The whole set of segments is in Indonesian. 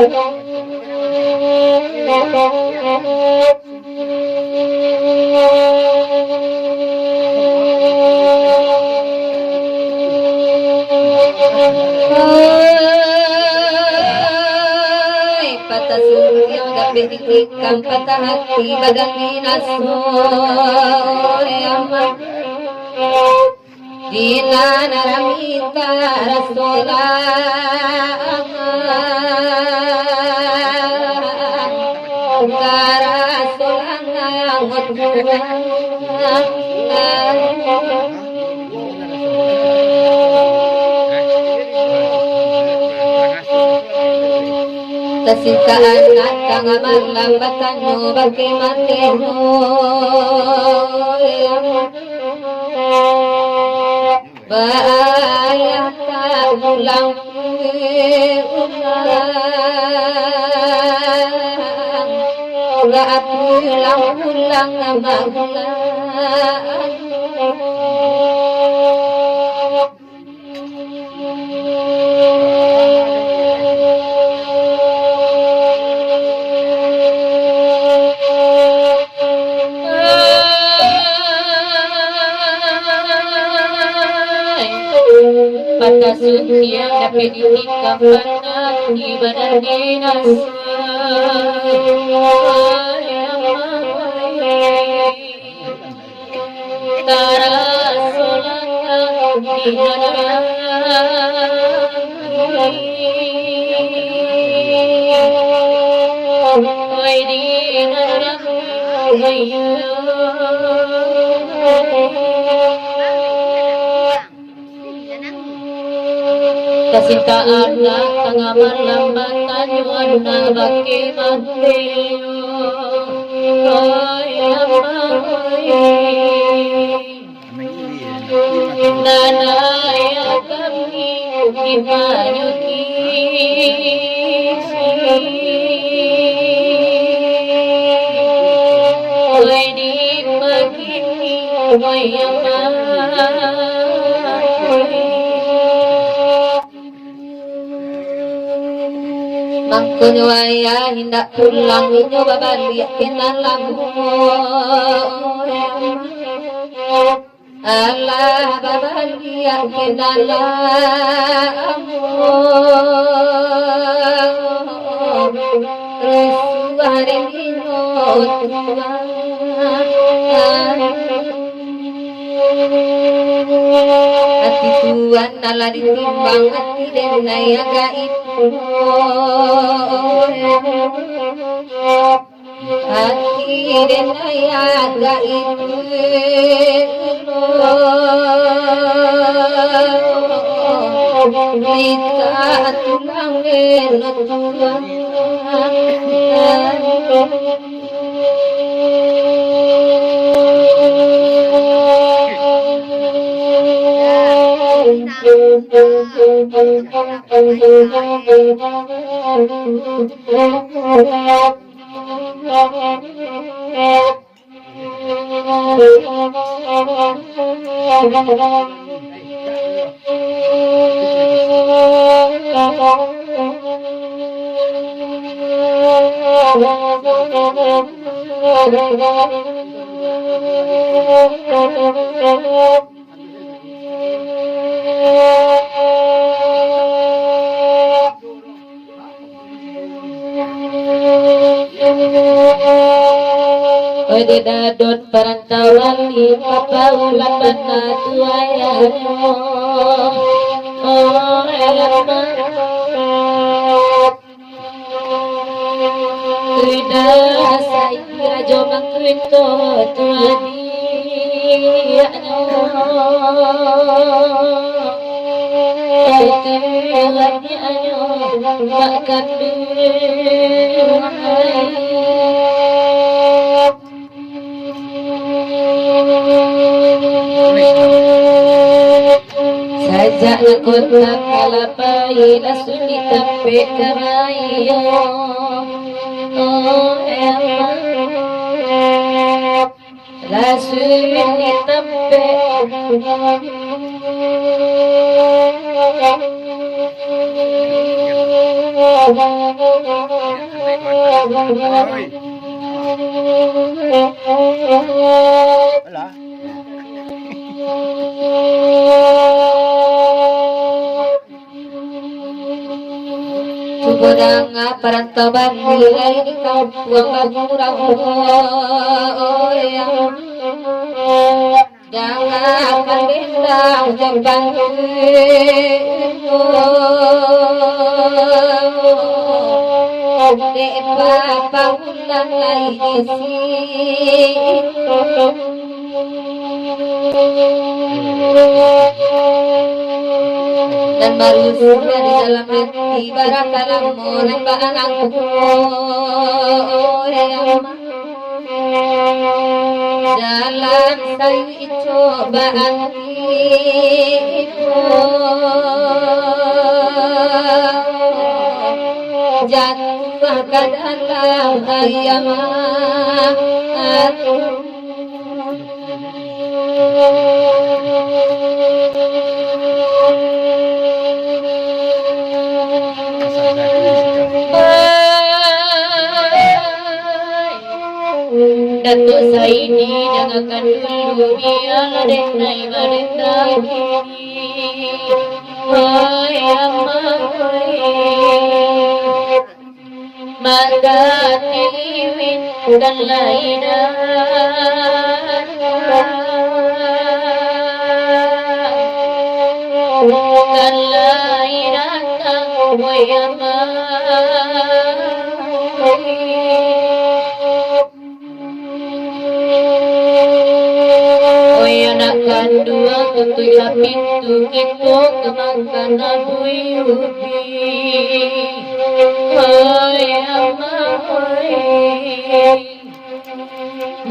patah surya dapat dikikam patah hati badan minasoy Dina naramita rasola Karasolang Tasikaan at tangaman lambatan mo bakimatino Baayah tak ulang Gak ulang nama Pada sunya dapat dinikam pada di badan dinas Tara solang di Kesintaan na tengah malam batanyuan na baki mateo Nanaya kami dipanyuki Wai di pagi wai Mangkun waya hindak pulang nyoba balik kinalam Allah babalik kinalam Resuare mino Hati Tuhan nala ditimbang hati denai gaib Hati denai gaib Kita tulang Tuhan Dadot perantauan di kapaulan bana tuayano Tidak saya jomang kripto tuani Tuhannya anyo bakkan Sajak kota kalapai lasuni tape karayo lasuni tape Wala. Sugudang parantaban nilai di kampung murah jangan pandang jambang depa pangulan lagi dan baru sudah di dalam hati barangkala mulai anakku dalam saya cobaan itu jatuh ke dalam ayaman Datuk Saidi jagakan dulu biar denai barendagi hai amai maka tiwin dan lainan dan lainan hai amai anak kandua tutup pintu kita kemakan abui ubi hai amai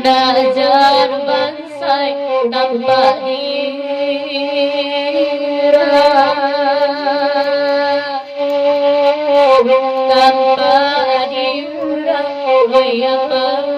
najar bansai nampak nira tanpa diura hai amai